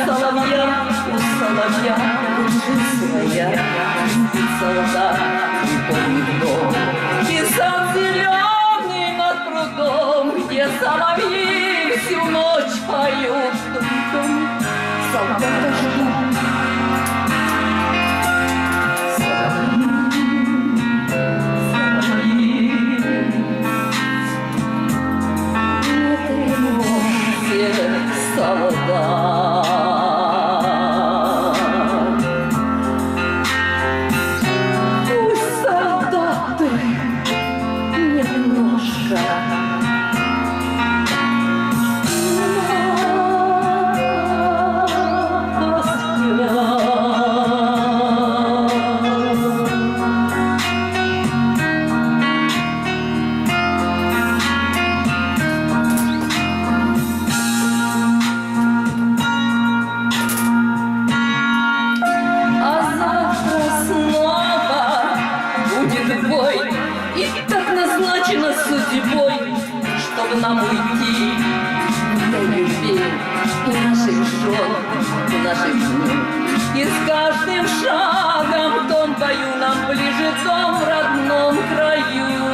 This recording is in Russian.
соловья, у соловья жизнь своя, солдат не помнит дом. И сад зеленый над прудом, где соловьи всю ночь поют. Солдата ждут. Пусть солдаты немножко судьбой, чтобы нам уйти до любви и наших жен, и наших дней. И с каждым шагом в том бою нам ближе дом в родном краю.